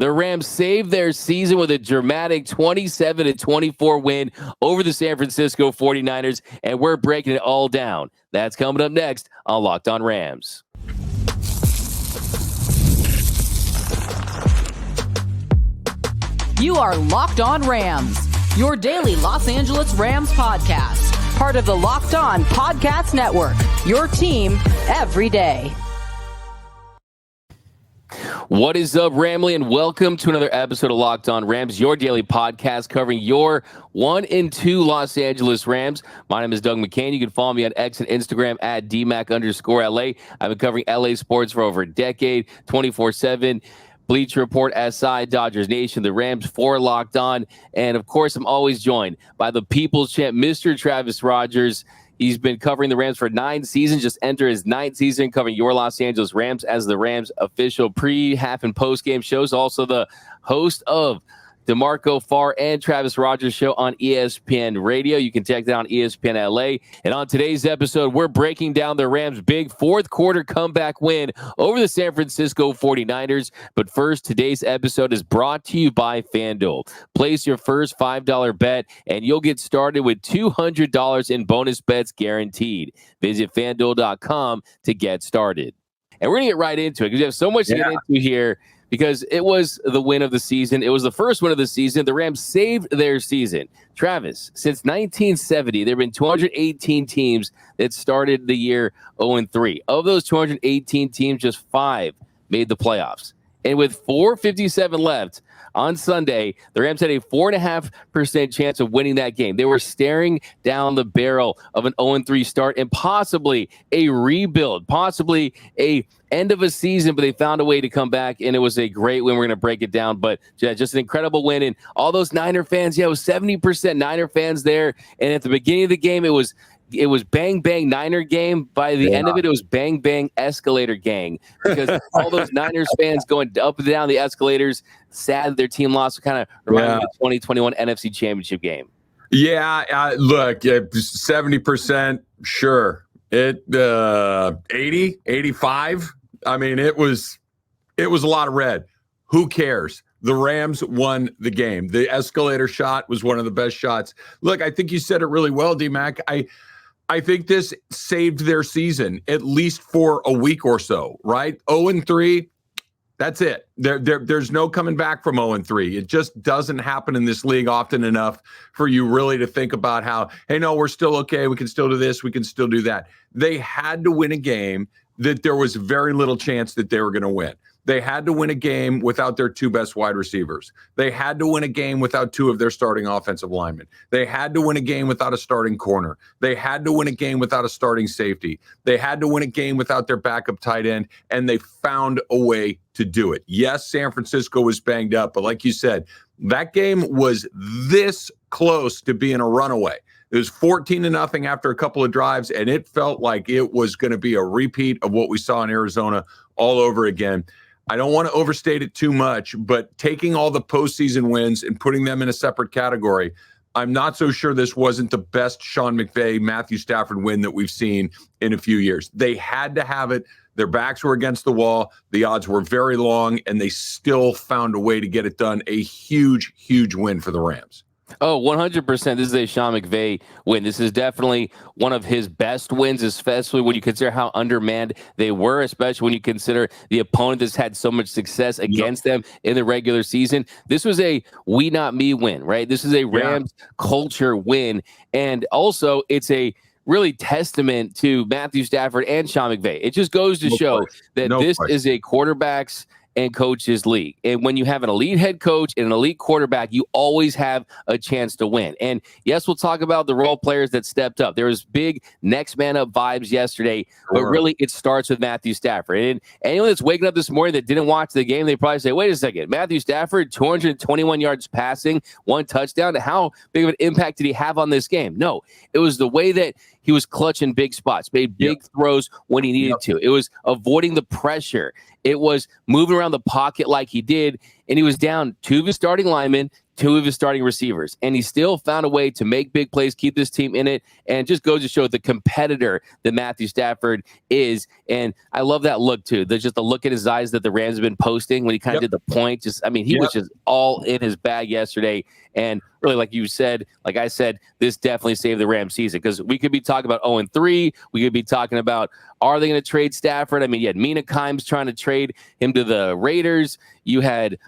The Rams saved their season with a dramatic 27-24 win over the San Francisco 49ers, and we're breaking it all down. That's coming up next on Locked On Rams. You are Locked On Rams, your daily Los Angeles Rams podcast, part of the Locked On Podcast Network, your team every day. What is up, Ramley, and welcome to another episode of Locked On Rams, your daily podcast covering your 1 and 2 Los Angeles Rams. My name is Doug McCain. You can follow me on X and Instagram at DMAC_LA. I've been covering LA sports for over a decade, 24/7. Bleacher Report, SI, Dodgers Nation, the Rams, for Locked On. And, of course, I'm always joined by the People's Champ, Mr. Travis Rogers. He's been covering the Rams for 9 seasons, just entered his 9th season covering your Los Angeles Rams as the Rams official pre, half, and post-game shows. Also the host of DeMarco Farr and Travis Rogers show on ESPN Radio. You can check that on ESPN LA. And on today's episode, we're breaking down the Rams' big fourth quarter comeback win over the San Francisco 49ers. But first, today's episode is brought to you by FanDuel. Place your first $5 bet, and you'll get started with $200 in bonus bets guaranteed. Visit FanDuel.com to get started. And we're going to get right into it because we have so much to get into here. Because it was the win of the season. It was the first win of the season. The Rams saved their season. Travis, since 1970, there have been 218 teams that started the year 0-3. Of those 218 teams, just 5 made the playoffs. And with 4:57 left on Sunday, the Rams had a 4.5% chance of winning that game. They were staring down the barrel of an 0-3 start and possibly a rebuild, possibly a end of a season, but they found a way to come back, and it was a great win. We're going to break it down, but just an incredible win. And all those Niner fans, it was 70% Niner fans there. And at the beginning of the game, it was bang, bang, Niner game. By the end of it, it was bang, bang, escalator gang. Because all those Niners fans going up and down the escalators, sad their team lost. Kind of reminded me of the 2021 NFC Championship game. Yeah, look, 70%, sure. 80, 85. I mean, it was a lot of red. Who cares? The Rams won the game. The escalator shot was one of the best shots. Look, I think you said it really well, D-Mac. I think this saved their season, at least for a week or so, right? 0-3, that's it. There's no coming back from 0-3. It just doesn't happen in this league often enough for you really to think about how, hey, no, we're still okay. We can still do this. We can still do that. They had to win a game that there was very little chance that they were going to win. They had to win a game without their 2 best wide receivers. They had to win a game without 2 of their starting offensive linemen. They had to win a game without a starting corner. They had to win a game without a starting safety. They had to win a game without their backup tight end, and they found a way to do it. Yes, San Francisco was banged up, but like you said, that game was this close to being a runaway. It was 14-0 after a couple of drives, and it felt like it was going to be a repeat of what we saw in Arizona all over again. I don't want to overstate it too much, but taking all the postseason wins and putting them in a separate category, I'm not so sure this wasn't the best Sean McVay, Matthew Stafford win that we've seen in a few years. They had to have it. Their backs were against the wall. The odds were very long, and they still found a way to get it done. A huge, huge win for the Rams. Oh, 100%. This is a Sean McVay win. This is definitely one of his best wins, especially when you consider how undermanned they were, especially when you consider the opponent that's had so much success against them in the regular season. This was a we not me win, right? This is a Rams culture win. And also it's a really testament to Matthew Stafford and Sean McVay. It just goes to show that this is a quarterbacks and coaches league. And when you have an elite head coach and an elite quarterback, you always have a chance to win. And yes, we'll talk about the role players that stepped up. There was big next man up vibes yesterday, but really it starts with Matthew Stafford. And anyone that's waking up this morning that didn't watch the game, they probably say, wait a second, Matthew Stafford, 221 yards passing, 1 touchdown. How big of an impact did he have on this game? No, it was the way that he was clutching big spots, made big throws when he needed to. It was avoiding the pressure. It was moving around the pocket like he did, and he was down 2 of his starting linemen, two of his starting receivers, and he still found a way to make big plays, keep this team in it, and just goes to show the competitor that Matthew Stafford is. And I love that look too. There's just the look in his eyes that the Rams have been posting when he kind of did the point. He was just all in his bag yesterday. And really, like you said, like I said, this definitely saved the Rams season, because we could be talking about 0-3. We could be talking about, are they going to trade Stafford? I mean, you had Mina Kimes trying to trade him to the Raiders. You had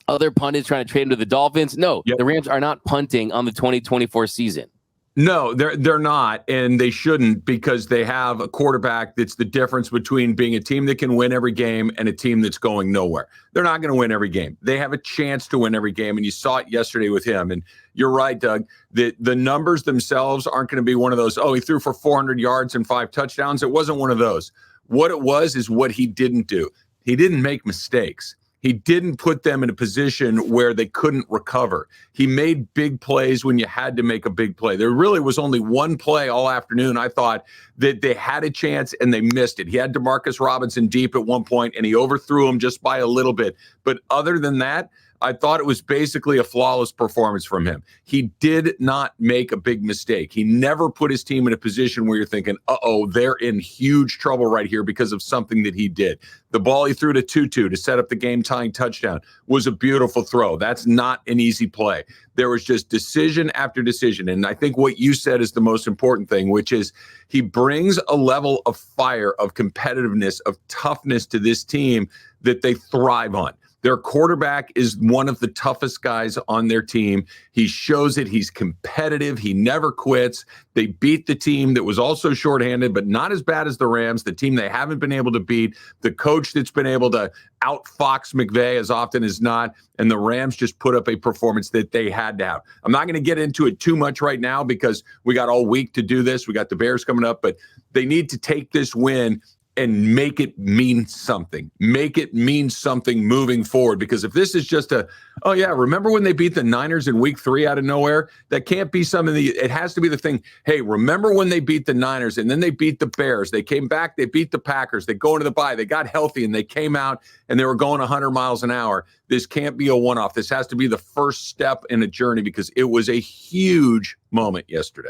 other pundits trying to trade him to the Dolphins. No, the Rams are not punting on the 2024 season. No, they're not, and they shouldn't, because they have a quarterback that's the difference between being a team that can win every game and a team that's going nowhere. They're not going to win every game. They have a chance to win every game, and you saw it yesterday with him. And you're right, Doug, that the numbers themselves aren't going to be one of those, he threw for 400 yards and 5 touchdowns. It wasn't one of those. What it was is what he didn't do. He didn't make mistakes. He didn't put them in a position where they couldn't recover. He made big plays when you had to make a big play. There really was only one play all afternoon, I thought, that they had a chance and they missed it. He had DeMarcus Robinson deep at one point, and he overthrew him just by a little bit. But other than that, I thought it was basically a flawless performance from him. He did not make a big mistake. He never put his team in a position where you're thinking, they're in huge trouble right here because of something that he did. The ball he threw to Tutu to set up the game-tying touchdown was a beautiful throw. That's not an easy play. There was just decision after decision. And I think what you said is the most important thing, which is he brings a level of fire, of competitiveness, of toughness to this team that they thrive on. Their quarterback is one of the toughest guys on their team. He shows it. He's competitive. He never quits. They beat the team that was also shorthanded, but not as bad as the Rams, the team they haven't been able to beat, the coach that's been able to outfox McVay as often as not, and the Rams just put up a performance that they had to have. I'm not going to get into it too much right now because we got all week to do this. We got the Bears coming up, but they need to take this win and make it mean something. Make it mean something moving forward. Because if this is just remember when they beat the Niners in week 3 out of nowhere? That can't be something it has to be the thing. Hey, remember when they beat the Niners and then they beat the Bears? They came back, they beat the Packers, they go into the bye, they got healthy and they came out and they were going 100 miles an hour. This can't be a one-off. This has to be the first step in a journey, because it was a huge moment yesterday.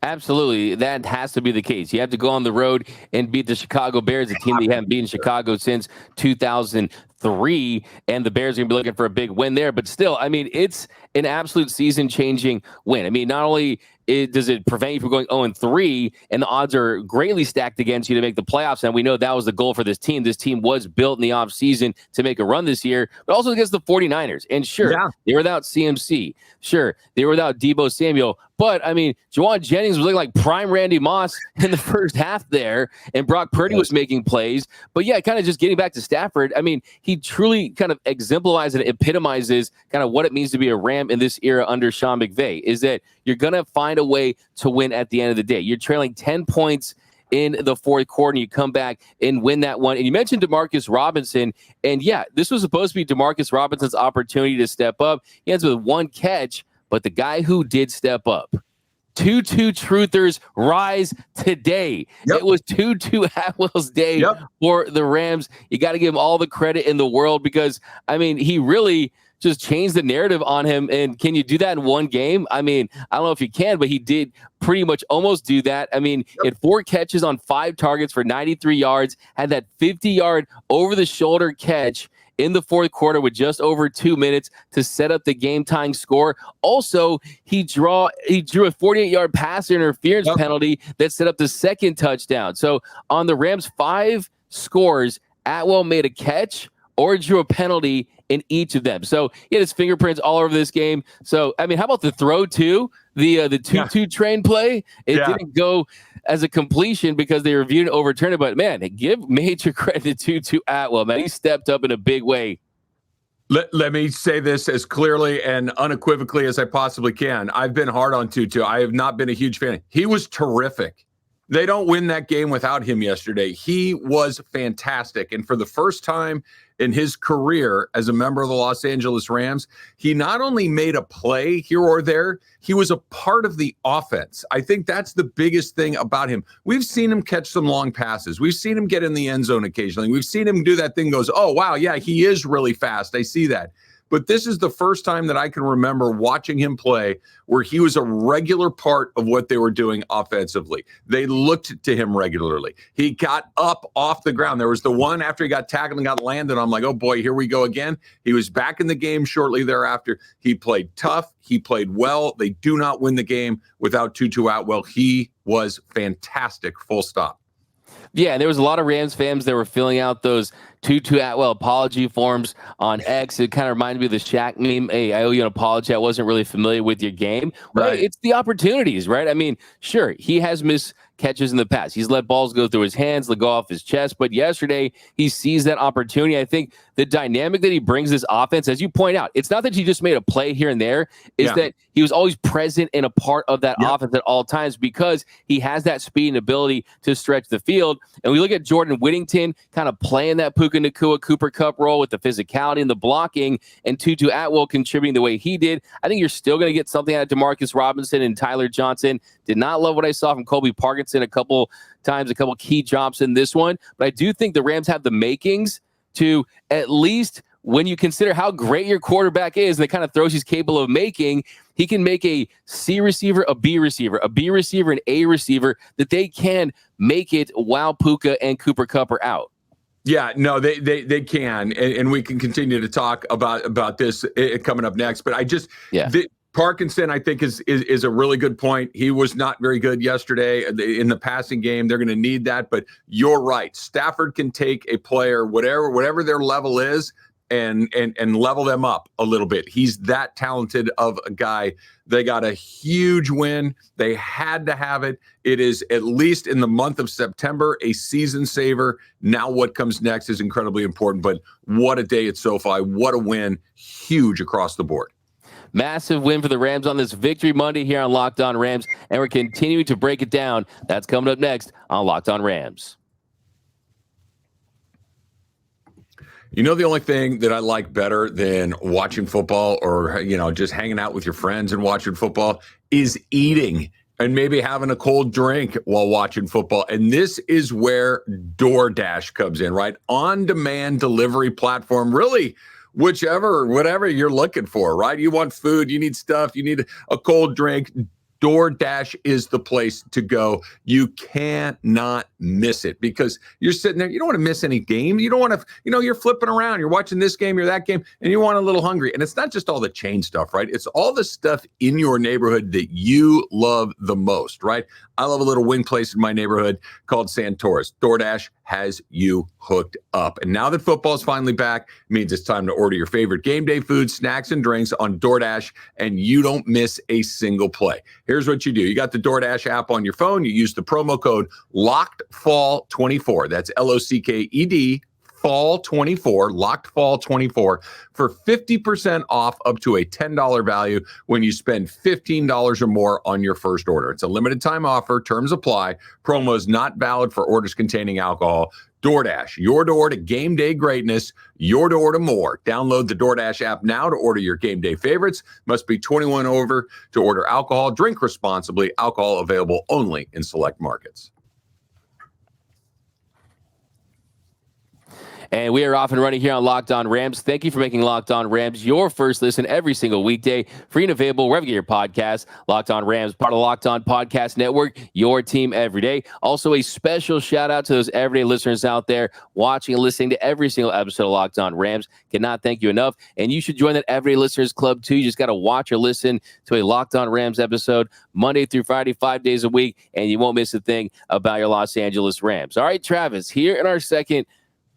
Absolutely. That has to be the case. You have to go on the road and beat the Chicago Bears, a team that you haven't beaten Chicago since 2003, and the Bears are going to be looking for a big win there. But still, I mean, it's an absolute season-changing win. I mean, not only does it prevent you from going 0-3, and the odds are greatly stacked against you to make the playoffs, and we know that was the goal for this team. This team was built in the offseason to make a run this year, but also against the 49ers. And sure, they were without CMC. Sure, they were without Deebo Samuel. But, I mean, Juwan Jennings was looking like prime Randy Moss in the first half there, and Brock Purdy was making plays. But, yeah, kind of just getting back to Stafford, I mean, he truly kind of exemplifies and epitomizes kind of what it means to be a Ram in this era under Sean McVay, is that you're going to find a way to win at the end of the day. You're trailing 10 points in the fourth quarter, and you come back and win that one. And you mentioned DeMarcus Robinson, and, yeah, this was supposed to be DeMarcus Robinson's opportunity to step up. He ends with one catch. But the guy who did step up, Tutu Truthers rise today. It was Tutu Atwell's day for the Rams. You got to give him all the credit in the world, because, I mean, he really just changed the narrative on him. And can you do that in one game? I mean, I don't know if you can, but he did pretty much almost do that. I mean, he had 4 catches on 5 targets for 93 yards, had that 50-yard over-the-shoulder catch in the fourth quarter with just over 2 minutes to set up the game-tying score. Also, he drew a 48-yard pass interference penalty that set up the second touchdown. So on the Rams' 5 scores, Atwell made a catch or drew a penalty in each of them. So he had his fingerprints all over this game. So, I mean, how about the throw too? The Tutu train play? It didn't go as a completion because they reviewed and overturned it. But, man, give major credit to Tutu Atwell, man. He stepped up in a big way. Let me say this as clearly and unequivocally as I possibly can. I've been hard on Tutu. I have not been a huge fan. He was terrific. They don't win that game without him yesterday. He was fantastic. And for the first time in his career as a member of the Los Angeles Rams, he not only made a play here or there, he was a part of the offense. I think that's the biggest thing about him. We've seen him catch some long passes. We've seen him get in the end zone occasionally. We've seen him do that thing, goes, oh, wow, yeah, he is really fast. I see that. but this is the first time that I can remember watching him play where he was a regular part of what they were doing offensively. They looked to him regularly. He got up off the ground. There was the one after he got tackled and got landed. I'm like, oh boy, here we go again. He was back in the game shortly thereafter. He played tough. He played well. They do not win the game without Tutu Atwell. He was fantastic, full stop. Yeah, there was a lot of Rams fans that were filling out those Tutu Atwell apology forms on X. It kind of reminded me of the Shaq meme. Hey, I owe you an apology. I wasn't really familiar with your game. Right. It's the opportunities, right? I mean, sure, he has missed catches in the past. He's let balls go through his hands, let go off his chest. But yesterday, he sees that opportunity. I think the dynamic that he brings this offense, as you point out, it's not that he just made a play here and there, is that he was always present and a part of that offense at all times because he has that speed and ability to stretch the field. And we look at Jordan Whittington kind of playing that Puka Nacua Cooper Kupp role with the physicality and the blocking, and Tutu Atwell contributing the way he did. I think you're still going to get something out of Demarcus Robinson and Tyler Johnson. Did not love what I saw from Colby Parkinson a couple times, a couple key drops in this one. But I do think the Rams have the makings to, at least when you consider how great your quarterback is and the kind of throws he's capable of making, he can make a C receiver, a B receiver, a B receiver, an A receiver, that they can make it while Puka and Cooper Kupp are out. Yeah, no, they can, and we can continue to talk about this coming up next. But I just, Parkinson, I think is a really good point. He was not very good yesterday in the passing game. They're going to need that, but you're right. Stafford can take a player, whatever their level is, and level them up a little bit. He's that talented of a guy. They got a huge win. They had to have it. It is, at least in the month of September, a season saver. Now what comes next is incredibly important, but what a day at SoFi. What a win. Huge across the board. Massive win for the Rams on this Victory Monday here on Locked On Rams, and we're continuing to break it down. That's coming up next on Locked On Rams. You know, the only thing that I like better than watching football or, just hanging out with your friends and watching football is eating and maybe having a cold drink while watching football. And this is where DoorDash comes in, right? On-demand delivery platform, really whatever you're looking for, right? You want food, you need stuff, you need a cold drink. DoorDash is the place to go. You cannot miss it because you're sitting there. You don't want to miss any game. You don't want to, you're flipping around. You're watching this game, you're that game, and you want a little hungry. And it's not just all the chain stuff, right? It's all the stuff in your neighborhood that you love the most, right? I love a little wing place in my neighborhood called Santoris. DoorDash has you hooked up. And now that football is finally back, it means it's time to order your favorite game day food, snacks, and drinks on DoorDash, and you don't miss a single play. Here's what you do. You got the DoorDash app on your phone. You use the promo code LOCKEDFALL24. That's LOCKED Fall24, LOCKEDFALL24 for 50% off up to a $10 value when you spend $15 or more on your first order. It's a limited time offer. Terms apply. Promo is not valid for orders containing alcohol. DoorDash, your door to game day greatness, your door to more. Download the DoorDash app now to order your game day favorites. Must be 21 over to order alcohol. Drink responsibly. Alcohol available only in select markets. And we are off and running here on Locked On Rams. Thank you for making Locked On Rams your first listen every single weekday. Free and available wherever you get your podcasts. Locked On Rams, part of the Locked On Podcast Network, your team every day. Also, a special shout out to those everyday listeners out there watching and listening to every single episode of Locked On Rams. Cannot thank you enough. And you should join that Everyday Listeners Club too. You just got to watch or listen to a Locked On Rams episode Monday through Friday, 5 days a week, and you won't miss a thing about your Los Angeles Rams. All right, Travis, here in our second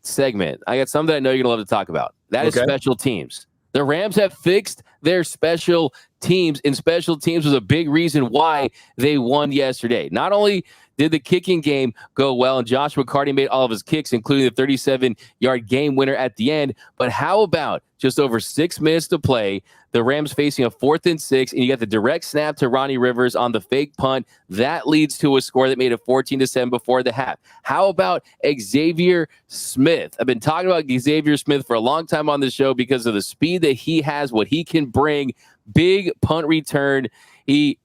segment, I got something I know you're gonna love to talk about. That is special teams. The Rams have fixed their special teams, and special teams was a big reason why they won yesterday. Not only did the kicking game go well, and Joshua Karty made all of his kicks, including the 37-yard game winner at the end, but how about just over 6 minutes to play, the Rams facing a 4th and 6, and you got the direct snap to Ronnie Rivers on the fake punt. That leads to a score that made it 14-7 before the half. How about Xavier Smith? I've been talking about Xavier Smith for a long time on the show because of the speed that he has, what he can bring. Big punt return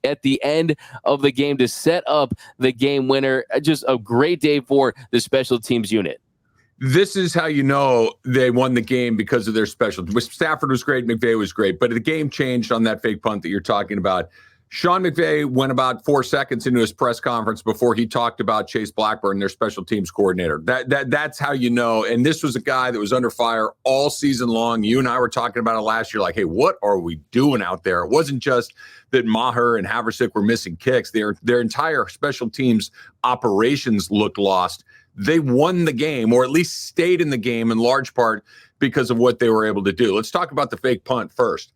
at the end of the game to set up the game winner. Just a great day for the special teams unit. This is how you know they won the game because of their special. Stafford was great, McVay was great, but the game changed on that fake punt that you're talking about. Sean McVay went about 4 seconds into his press conference before he talked about Chase Blackburn, their special teams coordinator. That's how you know. And this was a guy that was under fire all season long. You and I were talking about it last year, like, hey, what are we doing out there? It wasn't just that Maher and Haversick were missing kicks. Their entire special teams operations looked lost. They won the game, or at least stayed in the game in large part because of what they were able to do. Let's talk about the fake punt first.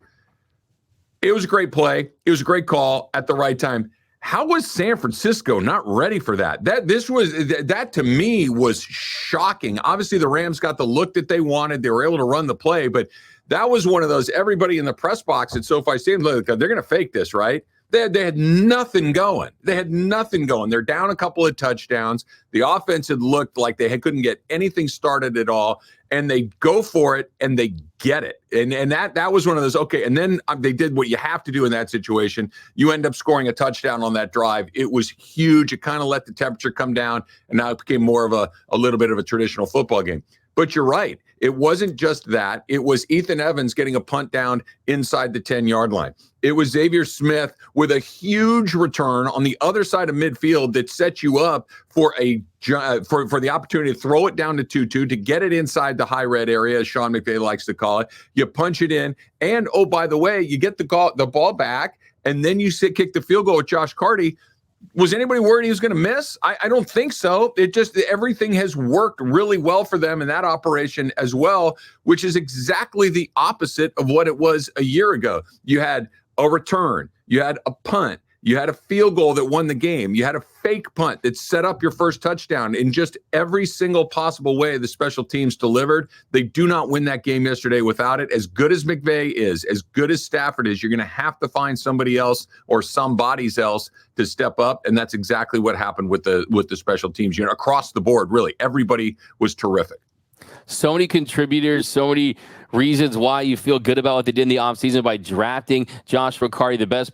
It was a great play. It was a great call at the right time. How was San Francisco not ready for that? That to me was shocking. Obviously, the Rams got the look that they wanted. They were able to run the play, but that was one of those, everybody in the press box at SoFi Stadium, look, they're going to fake this, right? They had nothing going. They're down a couple of touchdowns. The offense had looked like they couldn't get anything started at all, and they go for it and they get it. And that was one of those, okay, and then they did what you have to do in that situation. You end up scoring a touchdown on that drive. It was huge. It kind of let the temperature come down, and now it became more of a little bit of a traditional football game. But you're right. It wasn't just that. It was Ethan Evans getting a punt down inside the 10-yard line. It was Xavier Smith with a huge return on the other side of midfield that set you up for for the opportunity to throw it down to Tutu, to get it inside the high red area, as Sean McVay likes to call it. You punch it in, and, oh, by the way, you get the ball back, and then you kick the field goal with Josh Karty. Was anybody worried he was going to miss? I don't think so. It just, everything has worked really well for them in that operation as well, which is exactly the opposite of what it was a year ago. You had a return, you had a punt, you had a field goal that won the game, you had a fake punt that set up your first touchdown. In just every single possible way the special teams delivered. They do not win that game yesterday without it. As good as McVay is, as good as Stafford is, you're going to have to find somebody else or somebody's else to step up, and that's exactly what happened with the special teams unit across the board. Really, everybody was terrific. So many contributors, so many reasons why you feel good about what they did in the offseason by drafting Joshua Karty, the best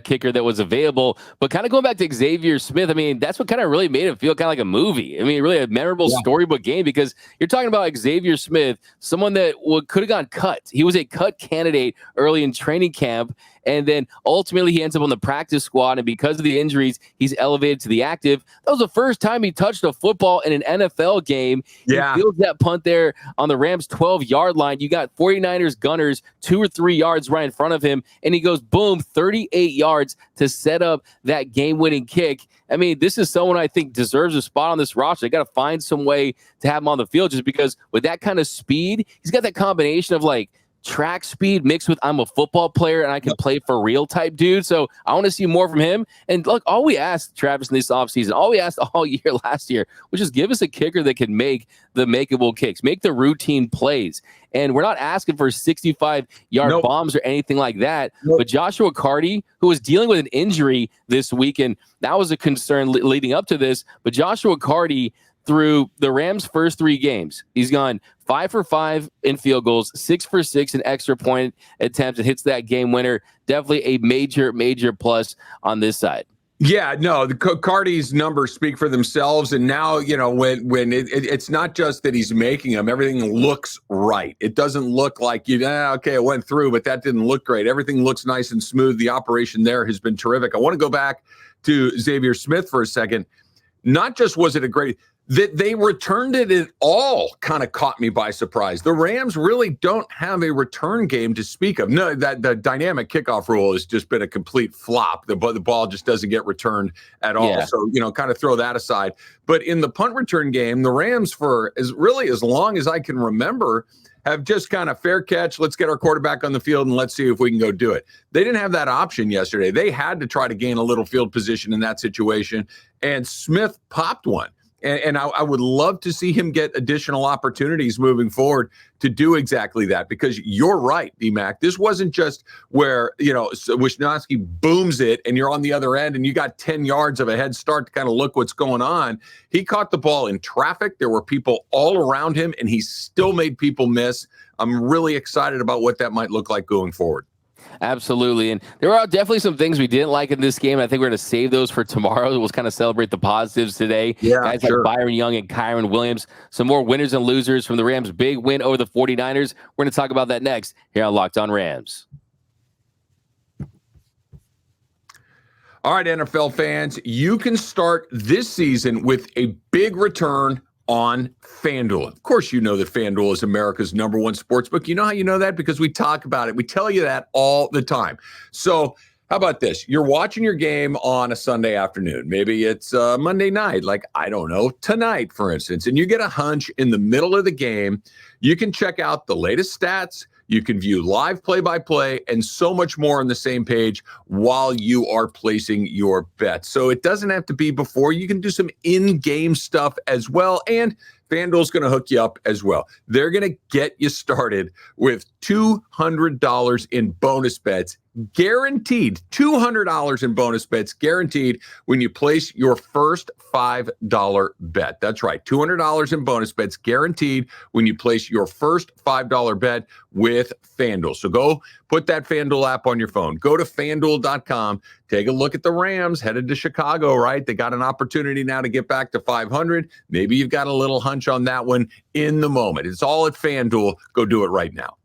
kicker that was available. But kind of going back to Xavier Smith, I mean, that's what kind of really made it feel kind of like a movie. I mean, really a memorable storybook game, because you're talking about Xavier Smith, someone that could have gone cut. He was a cut candidate early in training camp, and then ultimately he ends up on the practice squad, and because of the injuries, he's elevated to the active. That was the first time he touched a football in an NFL game. Yeah. He fields that punt there on the Rams' 12-yard line. You got 49ers gunners 2 or 3 yards right in front of him, and he goes, boom, 38 yards to set up that game-winning kick. I mean, this is someone I think deserves a spot on this roster. They got to find some way to have him on the field, just because with that kind of speed, he's got that combination of like track speed mixed with I'm a football player and I can play for real type dude. So I want to see more from him. And look, all we asked Travis in this offseason, all we asked all year last year, was just give us a kicker that can make the makeable kicks, make the routine plays. And we're not asking for 65-yard bombs or anything like that. But Joshua Karty, who was dealing with an injury this week, and that was a concern leading up to this, but Joshua Karty, through the Rams' first 3 games, he's gone 5 for 5 in field goals, 6 for 6 in extra point attempts, and hits that game winner. Definitely a major plus on this side. Yeah, no, the Karty's numbers speak for themselves. And now, you know, when it's not just that he's making them, everything looks right. It doesn't look like okay, it went through, but that didn't look great. Everything looks nice and smooth. The operation there has been terrific. I want to go back to Xavier Smith for a second. Not just was it a great, that they returned it at all kind of caught me by surprise. The Rams really don't have a return game to speak of. No, that the dynamic kickoff rule has just been a complete flop. The ball just doesn't get returned at all. Yeah. So, you know, kind of throw that aside. But in the punt return game, the Rams, for as long as I can remember, have just kind of fair catch, let's get our quarterback on the field and let's see if we can go do it. They didn't have that option yesterday. They had to try to gain a little field position in that situation, and Smith popped one. And I would love to see him get additional opportunities moving forward to do exactly that, because you're right, D-Mac. This wasn't just where, you know, Wisniewski booms it and you're on the other end and you got 10 yards of a head start to kind of look what's going on. He caught the ball in traffic. There were people all around him and he still made people miss. I'm really excited about what that might look like going forward. Absolutely. And there are definitely some things we didn't like in this game. I think we're going to save those for tomorrow. We'll kind of celebrate the positives today. Yeah, Guys sure. like Byron Young and Kyron Williams. Some more winners and losers from the Rams' big win over the 49ers. We're going to talk about that next here on Locked On Rams. All right, NFL fans, you can start this season with a big return on FanDuel. Of course, you know that FanDuel is America's #1 sportsbook. You know how you know that? Because we talk about it. We tell you that all the time. So how about this? You're watching your game on a Sunday afternoon. Maybe it's Monday night, like, I don't know, tonight, for instance, and you get a hunch in the middle of the game. You can check out the latest stats. You can view live play-by-play and so much more on the same page while you are placing your bets. So it doesn't have to be before. You can do some in-game stuff as well. And FanDuel's going to hook you up as well. They're going to get you started with $200 in bonus bets, guaranteed. $200 in bonus bets, guaranteed when you place your first $5 bet. That's right, $200 in bonus bets, guaranteed when you place your first $5 bet with FanDuel. So go put that FanDuel app on your phone. Go to FanDuel.com. Take a look at the Rams headed to Chicago, right? They got an opportunity now to get back to 500. Maybe you've got a little hunch on that one in the moment. It's all at FanDuel. Go do it right now.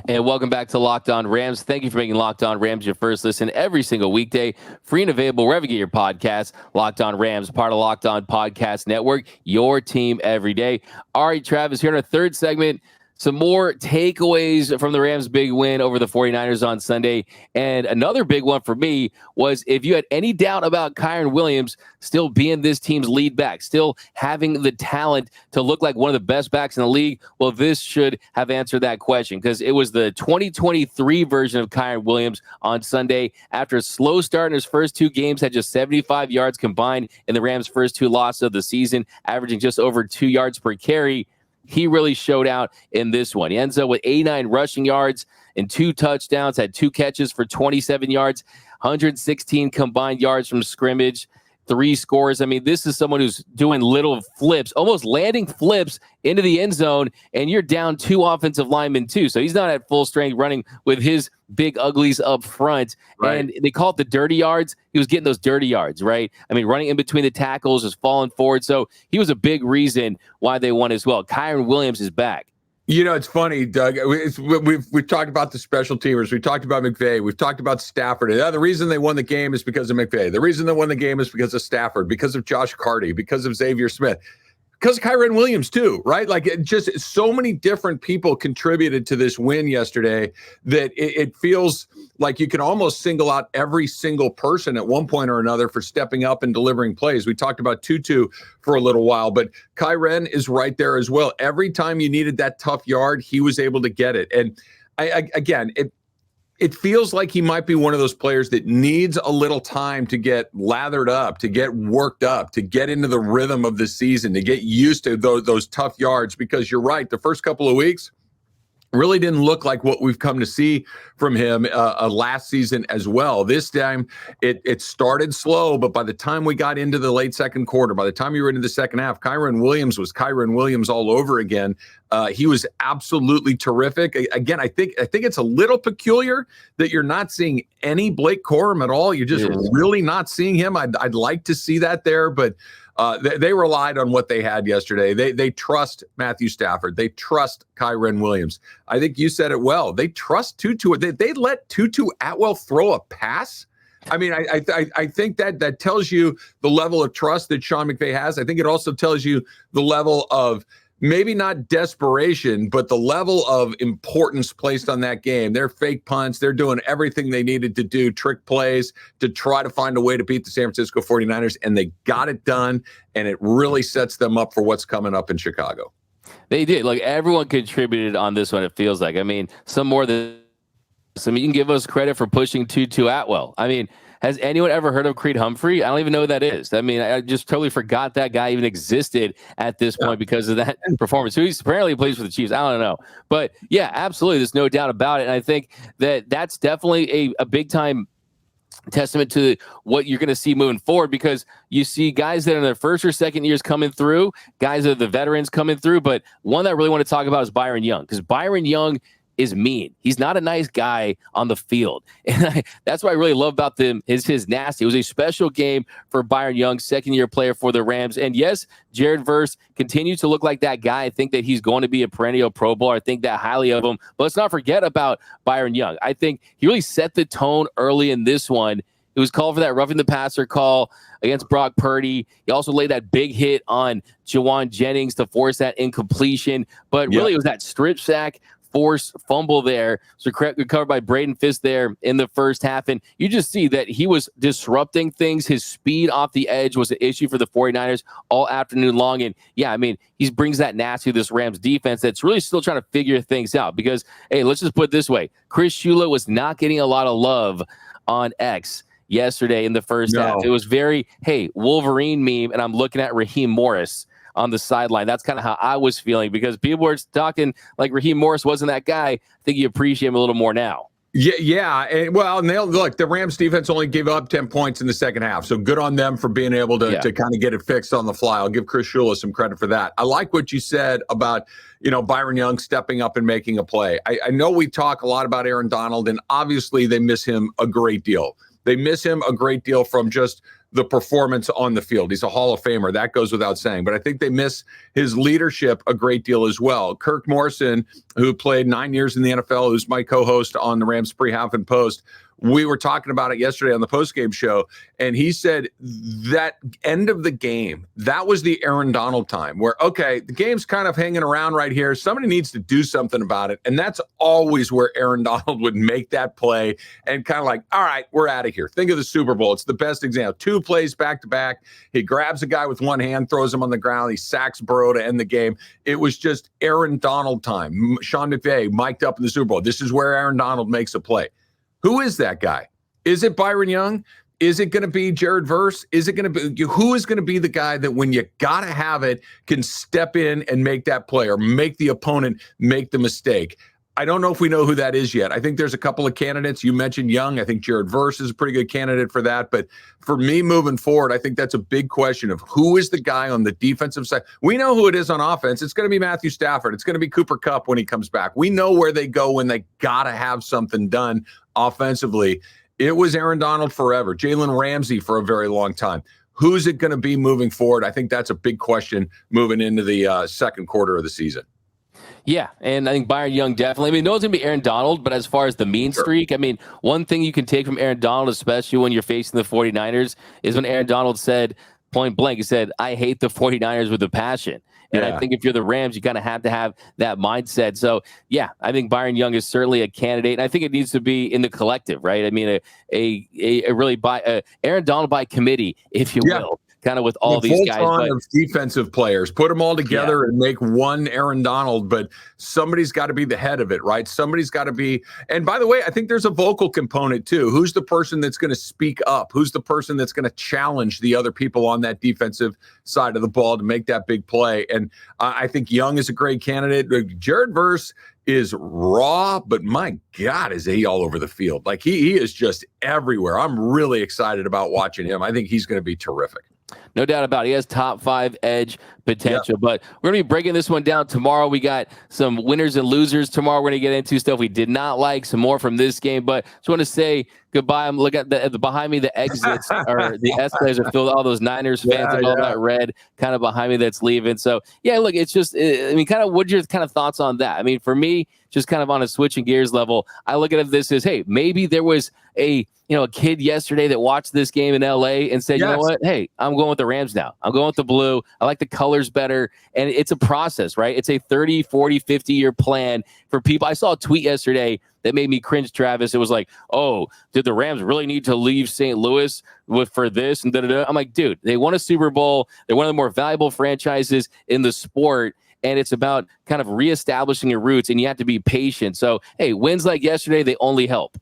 And welcome back to Locked On Rams. Thank you for making Locked On Rams your first listen every single weekday. Free and available wherever you get your podcasts. Locked On Rams, part of Locked On Podcast Network, your team every day. All right, Travis, here in our third segment, some more takeaways from the Rams' big win over the 49ers on Sunday. And another big one for me was, if you had any doubt about Kyron Williams still being this team's lead back, still having the talent to look like one of the best backs in the league, well, this should have answered that question, because it was the 2023 version of Kyron Williams on Sunday. After a slow start in his first two games, had just 75 yards combined in the Rams' first two losses of the season, averaging just over 2 yards per carry. He really showed out in this one. He ends up with 89 rushing yards and 2 touchdowns, had 2 catches for 27 yards, 116 combined yards from scrimmage, 3 scores. I mean, this is someone who's doing little flips, almost landing flips into the end zone, and you're down 2 offensive linemen too. So he's not at full strength running with his big uglies up front. Right. And they call it the dirty yards. He was getting those dirty yards, right? I mean, running in between the tackles, was falling forward. So he was a big reason why they won as well. Kyron Williams is back. You know, it's funny, Doug. We've talked about the special teamers. We talked about McVay. We've talked about Stafford. The reason they won the game is because of McVay. The reason they won the game is because of Stafford, because of Josh Karty, because of Xavier Smith, because of Kyron Williams too, right? Like, it just so many different people contributed to this win yesterday that it feels like you can almost single out every single person at one point or another for stepping up and delivering plays. We talked about Tutu for a little while, but Kyron is right there as well. Every time you needed that tough yard, he was able to get it. And it feels like he might be one of those players that needs a little time to get lathered up, to get worked up, to get into the rhythm of the season, to get used to those tough yards, because you're right, the first couple of weeks really didn't look like what we've come to see from him last season as well. This time, it started slow, but by the time we got into the late second quarter, by the time you were into the second half, Kyron Williams was Kyron Williams all over again. He was absolutely terrific. Again, I think it's a little peculiar that you're not seeing any Blake Corum at all. You're just really not seeing him. I'd like to see that there, but they relied on what they had yesterday. They trust Matthew Stafford. They trust Kyron Williams. I think you said it well. They trust Tutu. They let Tutu Atwell throw a pass. I mean, I think that tells you the level of trust that Sean McVay has. I think it also tells you the level of, maybe not desperation, but the level of importance placed on that game. They're fake punts. They're doing everything they needed to do, trick plays, to try to find a way to beat the San Francisco 49ers, and they got it done, and it really sets them up for what's coming up in Chicago. They did. Like, everyone contributed on this one, it feels like. I mean, some more than some. You can give us credit for pushing Tutu Atwell. I mean, has anyone ever heard of Creed Humphrey? I don't even know who that is. I mean, I just totally forgot that guy even existed at this point because of that performance. Who apparently plays for the Chiefs. I don't know. But yeah, absolutely. There's no doubt about it. And I think that that's definitely a big time testament to what you're going to see moving forward, because you see guys that are in their first or second years coming through, guys that are the veterans coming through. But one that I really want to talk about is Byron Young, because Byron Young is mean. He's not a nice guy on the field. And that's what I really love about them is his nasty. It was a special game for Byron Young, second-year player for the Rams. And yes, Jared Verse continues to look like that guy. I think that he's going to be a perennial Pro Bowler. I think that highly of him. But let's not forget about Byron Young. I think he really set the tone early in this one. It was called for that roughing the passer call against Brock Purdy. He also laid that big hit on Jawan Jennings to force that incompletion. But really, it was that strip sack, force fumble there. So recovered by Braden Fisk there in the first half. And you just see that he was disrupting things. His speed off the edge was an issue for the 49ers all afternoon long. And yeah, I mean, he brings that nasty to this Rams defense that's really still trying to figure things out, because, hey, let's just put it this way. Chris Shula was not getting a lot of love on X yesterday in the first half. It was very, hey, Wolverine meme, and I'm looking at Raheem Morris on the sideline. That's kind of how I was feeling, because people were talking like Raheem Morris wasn't that guy. I think you appreciate him a little more now. Yeah. And look, the Rams defense only gave up 10 points in the second half. So good on them for being able to kind of get it fixed on the fly. I'll give Chris Shula some credit for that. I like what you said about, Byron Young stepping up and making a play. I know we talk a lot about Aaron Donald, and obviously they miss him a great deal. They miss him a great deal from just the performance on the field. He's a Hall of Famer. That goes without saying. But I think they miss his leadership a great deal as well. Kirk Morrison, who played 9 years in the NFL, who's my co-host on the Rams pre-half and post, we were talking about it yesterday on the postgame show, and he said that end of the game, that was the Aaron Donald time where, okay, the game's kind of hanging around right here. Somebody needs to do something about it. And that's always where Aaron Donald would make that play and kind of like, all right, we're out of here. Think of the Super Bowl. It's the best example. 2 plays back-to-back. He grabs a guy with one hand, throws him on the ground. He sacks Burrow to end the game. It was just Aaron Donald time. Sean McVay mic'd up in the Super Bowl. This is where Aaron Donald makes a play. Who is that guy? Is it Byron Young? Is it going to be Jared Verse? Is it going to be who is going to be the guy that when you got to have it can step in and make that play or make the opponent make the mistake? I don't know if we know who that is yet. I think there's a couple of candidates. You mentioned Young. I think Jared Verse is a pretty good candidate for that. But for me moving forward, I think that's a big question of who is the guy on the defensive side. We know who it is on offense. It's going to be Matthew Stafford. It's going to be Cooper Kupp when he comes back. We know where they go when they got to have something done offensively. It was Aaron Donald forever, Jalen Ramsey for a very long time. Who's it going to be moving forward? I think that's a big question moving into the second quarter of the season. Yeah, and I think Byron Young definitely. I mean, no one's going to be Aaron Donald, but as far as the mean streak, I mean, one thing you can take from Aaron Donald, especially when you're facing the 49ers, is when Aaron Donald said, point blank, he said, I hate the 49ers with a passion. And I think if you're the Rams, you kind of have to have that mindset. So, yeah, I think Byron Young is certainly a candidate. And I think it needs to be in the collective, right? I mean, a really Aaron Donald by committee, if you will. Kind of with all these guys. Of defensive players. Put them all together and make one Aaron Donald, but somebody's got to be the head of it, right? Somebody's got to be. And by the way, I think there's a vocal component too. Who's the person that's going to speak up? Who's the person that's going to challenge the other people on that defensive side of the ball to make that big play? And I think Young is a great candidate. Jared Verse is raw, but my God, is he all over the field. Like he is just everywhere. I'm really excited about watching him. I think he's going to be terrific. No doubt about it. He has top 5 edge potential, but we're going to be breaking this one down tomorrow. We got some winners and losers tomorrow. We're going to get into stuff we did not like, some more from this game, but just want to say goodbye. I'm looking at the behind me, the exits or the escalators are filled. All those Niners fans and all that red kind of behind me that's leaving. So yeah, look, it's just, I mean, kind of what's your kind of thoughts on that? I mean, for me, just kind of on a switching gears level, I look at this as, hey, maybe there was a kid yesterday that watched this game in LA and said, you know what? Hey, I'm going with the Rams now. I'm going with the blue. I like the colors better. And it's a process, right? It's a 30, 40, 50-year plan for people. I saw a tweet yesterday that made me cringe, Travis. It was like, oh, did the Rams really need to leave St. Louis for this? And da-da-da. I'm like, dude, they won a Super Bowl. They're one of the more valuable franchises in the sport. And it's about kind of reestablishing your roots, and you have to be patient. So, hey, wins like yesterday, they only help.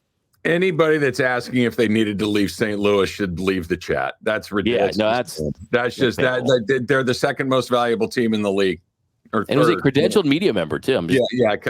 Anybody that's asking if they needed to leave St. Louis should leave the chat. That's ridiculous. Yeah, no, that's just that. They're the second most valuable team in the league. And it was a credentialed media member too.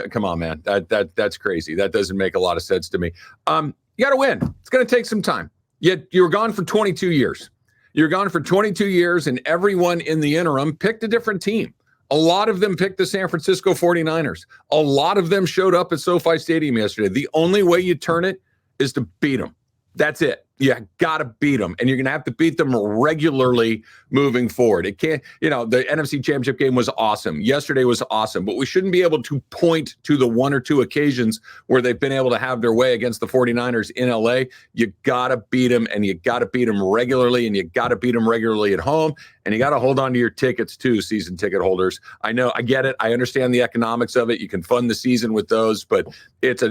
Come on, man. That's crazy. That doesn't make a lot of sense to me. You got to win. It's going to take some time. Yet you were gone for 22 years. You're gone for 22 years, and everyone in the interim picked a different team. A lot of them picked the San Francisco 49ers. A lot of them showed up at SoFi Stadium yesterday. The only way you turn it is to beat them. That's it. You got to beat them, and you're going to have to beat them regularly moving forward. It can't, the NFC Championship game was awesome. Yesterday was awesome, but we shouldn't be able to point to the one or two occasions where they've been able to have their way against the 49ers in LA. You got to beat them, and you got to beat them regularly, and you got to beat them regularly at home, and you got to hold on to your tickets too, season ticket holders. I know, I get it. I understand the economics of it. You can fund the season with those, but it's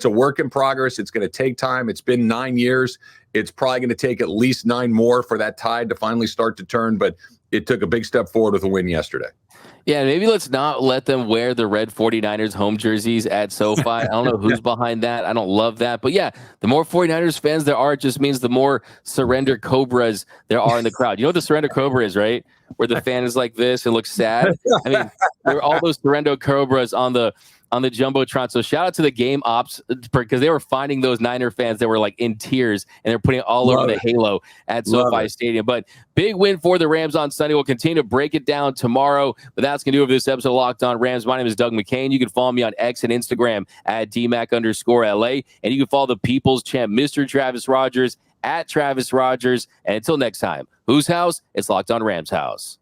a work in progress. It's going to take time. It's been 9 years. It's probably going to take at least 9 more for that tide to finally start to turn, but it took a big step forward with a win yesterday. Yeah, maybe let's not let them wear the red 49ers home jerseys at SoFi. I don't know who's behind that. I don't love that. But yeah, the more 49ers fans there are, it just means the more surrender cobras there are in the crowd. You know what the surrender cobra is, right? Where the fan is like this and looks sad. I mean, there were all those surrender cobras on the Jumbotron. So shout out to the game ops because they were finding those Niner fans that were like in tears and they're putting it all over the halo at SoFi Stadium. But big win for the Rams on Sunday. We'll continue to break it down tomorrow. But that's going to do it for this episode of Locked On Rams. My name is Doug McCain. You can follow me on X and Instagram at DMAC_LA. And you can follow the People's Champ, Mr. Travis Rogers, at Travis Rogers. And until next time, whose house? It's Locked On Rams house.